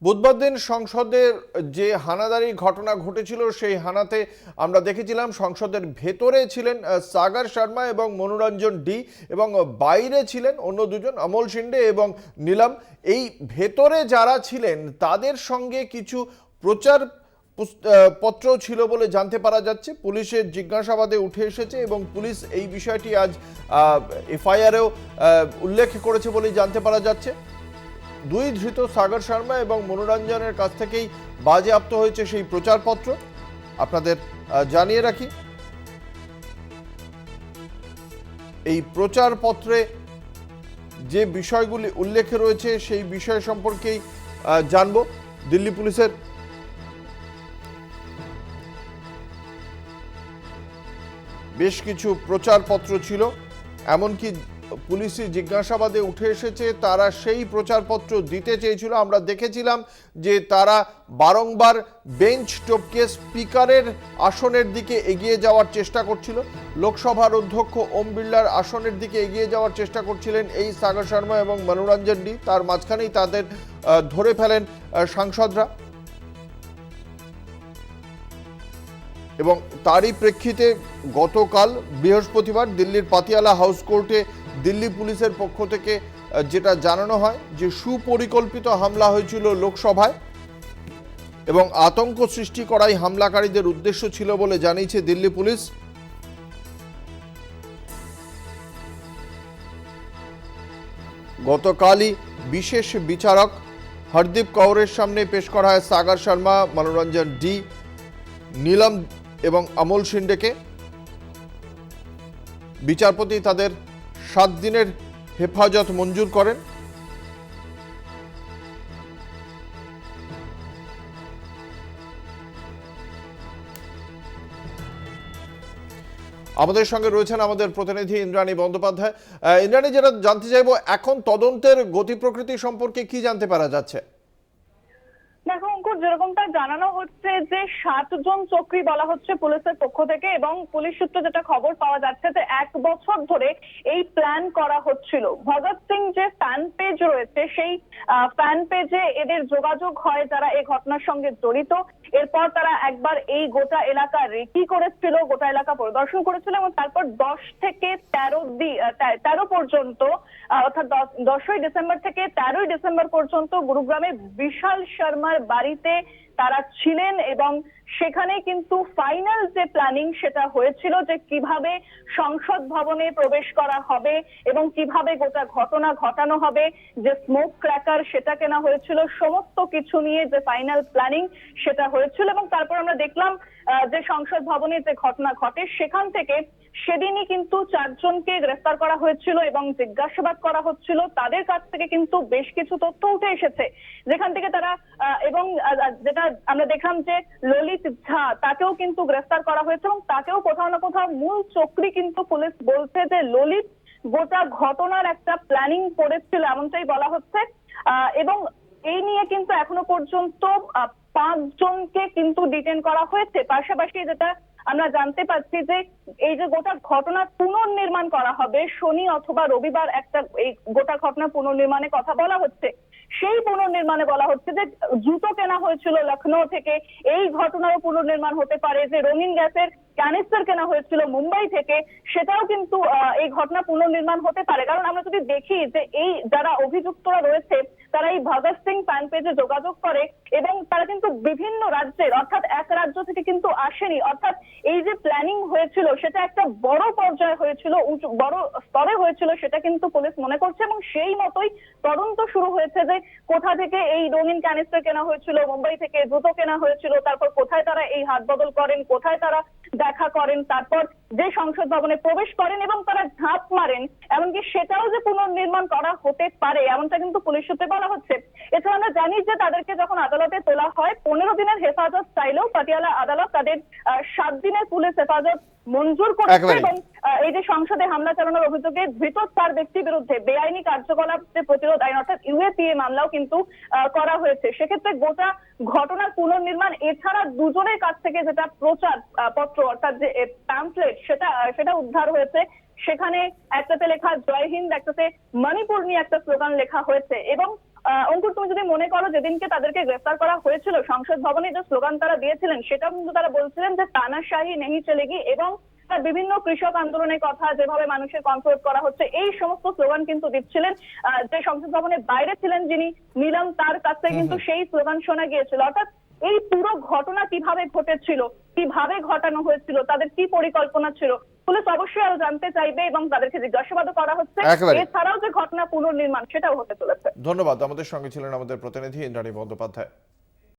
বুধবার দিন সংসদের যে হানাদারি ঘটনা ঘটেছিল সেই হানাতে আমরা দেখেছিলাম সংসদের ভেতরে ছিলেন সাগর শর্মা এবং মনোরঞ্জন ডি, এবং বাইরে ছিলেন অন্য দুজন, অমল শিন্ডে এবং নীলম। এই ভেতরে যারা ছিলেন তাদের সঙ্গে কিছু প্রচার পত্র ছিল বলে জানতে পারা যাচ্ছে। পুলিশের জিজ্ঞাসাবাদে উঠে এসেছে এবং পুলিশ এই বিষয়টি আজ এফআইআরেও উল্লেখ করেছে বলেই জানতে পারা যাচ্ছে। দুই ধৃত সাগর শর্মা এবং মনোরঞ্জনের কাছ থেকেই বাজেয়াপ্ত হয়েছে সেই প্রচারপত্র। আপনাদের জানিয়ে রাখি, এই প্রচারপত্রে যে বিষয়গুলি উল্লেখ রয়েছে সেই বিষয় সম্পর্কেই জানব। দিল্লি পুলিশের বেশ কিছু প্রচারপত্র ছিল, এমনকি পুলিশি জিজ্ঞাসাবাদে উঠে এসেছে তারা সেই প্রচারপত্র দিতে চেয়েছিল। আমরা দেখেছিলাম যে তারা বারংবার বেঞ্চ টপকে স্পিকারের আসনের দিকে এগিয়ে যাওয়ার চেষ্টা করছিল। লোকসভার অধ্যক্ষ ওম বিড়লার আসনের দিকে এগিয়ে যাওয়ার চেষ্টা করছিলেন এই সাগর শর্মা এবং মনোরঞ্জন ডি। তার মাঝখানেই তাদের ধরে ফেলেন সাংসদরা, এবং তারই প্রেক্ষিতে গতকাল বৃহস্পতিবার দিল্লির পাতিয়ালা হাউস কোর্টে দিল্লি পুলিশের পক্ষ থেকে যেটা জানানো হয় যে সুপরিকল্পিত হামলা হয়েছিল লোকসভায় এবং আতঙ্ক সৃষ্টি করাই হামলাকারীদের উদ্দেশ্য ছিল বলে জানিয়েছে দিল্লি পুলিশ। গতকালই বিশেষ বিচারক হরদীপ কৌরের সামনে পেশ করা হয় সাগর শর্মা, মনোরঞ্জন ডি, নীলম এবং অমল শিন্ডেকে। বিচারপতি তাদের 7 দিনের হেফাজত মঞ্জুর করেন। আমাদের সঙ্গে রয়েছেন আমাদের প্রতিনিধি ইন্দ্রাণী বন্দ্যোপাধ্যায়। ইন্দ্রাণী, যেটা জানতে চাইবো, এখন তদন্তের গতি প্রকৃতি সম্পর্কে কি জানতে পারা যাচ্ছে? দেখো অঙ্কুর, যেরকমটা জানানো হচ্ছে যে 7 জন চক্রী বলা হচ্ছে পুলিশের পক্ষ থেকে, এবং পুলিশ সূত্রে যেটা খবর পাওয়া যাচ্ছে যে 1 বছর ধরে এই প্ল্যান করা হচ্ছিল। ভগৎ সিং যে ফ্যান পেজ রয়েছে সেই ফ্যান পেজে এদের যোগাযোগ হয় যারা এই ঘটনার সঙ্গে জড়িত। এরপর তারা একবার এই গোটা এলাকা রেকি করেছিল, গোটা এলাকা পরিদর্শন করেছিল, এবং তারপর 10 থেকে 13 পর্যন্ত, অর্থাৎ 10ই ডিসেম্বর থেকে 13ই ডিসেম্বর পর্যন্ত গুরুগ্রামে বিশাল শর্মার বাড়িতে তারা ছিলেন, এবং সেখানে কিন্তু ফাইনাল যে প্ল্যানিং সেটা হয়েছিল যে কিভাবে সংসদ ভবনে প্রবেশ করা হবে এবং কিভাবে গোটা ঘটনা ঘটানো হবে, যে স্মোক ক্র্যাকার সেটা কেনা হয়েছিল, সমস্ত কিছু নিয়ে যে ফাইনাল প্ল্যানিং সেটা হয়েছিল। এবং তারপর আমরা দেখলাম যে সংসদ ভবনে যে ঘটনা ঘটে সেখান থেকে সেদিনই কিন্তু 4 জনকে গ্রেফতার করা হয়েছিল এবং জিজ্ঞাসাবাদ করা হচ্ছিল। তাদের কাছ থেকে কিন্তু বেশ কিছু তথ্য উঠে এসেছে যেখান থেকে তারা এবং যেটা আমরা দেখলাম যে ললিত ঝা, তাকেও কিন্তু গ্রেফতার করা হয়েছে, এবং তাকেও কোথাও না কোথাও মূল চক্রী কিন্তু পুলিশ বলছে যে ললিত গোটা ঘটনার একটা প্ল্যানিং করেছিল, এমনটাই বলা হচ্ছে। এবং এই নিয়ে কিন্তু এখনো পর্যন্ত 5 জনকে কিন্তু ডিটেইন করা হয়েছে। পাশাপাশি যেটা আমরা জানতে পাচ্ছি যে এই যে গোটা ঘটনা পুনর্নির্মাণ করা হবে শনি অথবা রবিবার, একটা এই গোটা ঘটনা পুনর্নির্মাণের কথা বলা হচ্ছে। সেই পুনর্নির্মাণে বলা হচ্ছে যে জুতো কেনা হয়েছিল লখনৌ থেকে, এই ঘটনারও পুনর্নির্মাণ হতে পারে। যে রঙিন গ্যাসের ক্যানিস্টার কেনা হয়েছিল মুম্বাই থেকে, সেটাও কিন্তু এই ঘটনা পুনর্নির্মাণ হতে পারে। কারণ আমরা যদি দেখি যে এই যারা অভিযুক্তরা রয়েছে তারা এই ভগৎ সিং ফ্যান পেজে যোগাযোগ করে, এবং তারা কিন্তু বিভিন্ন রাজ্যের, অর্থাৎ এক রাজ্য থেকে কিন্তু আসেনি। অর্থাৎ এই যে প্ল্যানিং হয়েছিল সেটা একটা বড় পর্যায়ে হয়েছিল, বড় স্তরে হয়েছিল, সেটা কিন্তু পুলিশ মনে করছে। এবং সেই মতোই তদন্ত শুরু হয়েছে যে কোথা থেকে এই রঙিন ক্যানিস্টার কেনা হয়েছিল, মুম্বাই থেকে জুতো কেনা হয়েছিল, তারপর কোথায় তারা এই হাত বদল করেন, কোথায় তারা দেখা করেন, তারপর যে সংসদ ভবনে প্রবেশ করেন এবং তারা ঝাঁপ মারেন, এমনকি সেটাও যে পুনর্নির্মাণ করা হতে পারে এমনটা কিন্তু পুলিশ সূত্রে বলা হচ্ছে। এছাড়া আমরা জানি যে তাদেরকে যখন আদালতে তোলা হয় 15 দিনের হেফাজত চাইলেও পাটিয়ালা আদালত তাদের 7 দিনের পুলিশ হেফাজত মঞ্জুর করছে। এবং এই যে সংসদে হামলা চালানোর অভিযোগে ধৃত 4 ব্যক্তির বিরুদ্ধে বেআইনি কার্যকলাপ যে প্রতিরোধ আইন অর্থাৎ ইউএপিএ মামলাও কিন্তু করা হয়েছে। সেক্ষেত্রে গোটা ঘটনার পুনর্নির্মাণ এছাড়া 2 জনের কাছ থেকে যেটা প্রচার পত্র অর্থাৎ যে প্যাম্পলেট সেটা উদ্ধার হয়েছে। সেখানে একটাতে লেখা জয় হিন্দ, একটাতে মণিপুর নিয়ে একটা স্লোগান লেখা হয়েছে। এবং অঙ্কুর, তুমি যদি মনে করো যেদিনকে তাদেরকে গ্রেফতার করা হয়েছিল সংসদ ভবনে যে স্লোগান তারা দিয়েছিলেন সেটাও কিন্তু তারা বলছিলেন যে তানাশাহি নেহি চলেগি, এবং বিভিন্ন কৃষক আন্দোলনের কথা, যেভাবে মানুষের কন্ট্রোল করা হচ্ছে, এই সমস্ত স্লোগান কিন্তু দিচ্ছিলেন। যে সংসদ ভবনের বাইরে ছিলেন যিনি নিলাম, তার কাছে কিন্তু সেই স্লোগান শোনা গিয়েছিল। অর্থাৎ এই পুরো ঘটনা কিভাবে ঘটেছিল, কিভাবে ঘটানো হয়েছিল, তাদের কি পরিকল্পনা ছিল, পুলিশ অবশ্যই আরো জানতে চাইবে এবং তাদেরকে জিজ্ঞাসাবাদও করা হচ্ছে। একেবারে। এছাড়াও যে ঘটনা পুনর্নির্মাণ সেটাও হতে চলেছে। ধন্যবাদ। আমাদের সঙ্গে ছিলেন আমাদের প্রতিনিধি ইন্দ্রাণী বন্দ্যোপাধ্যায়।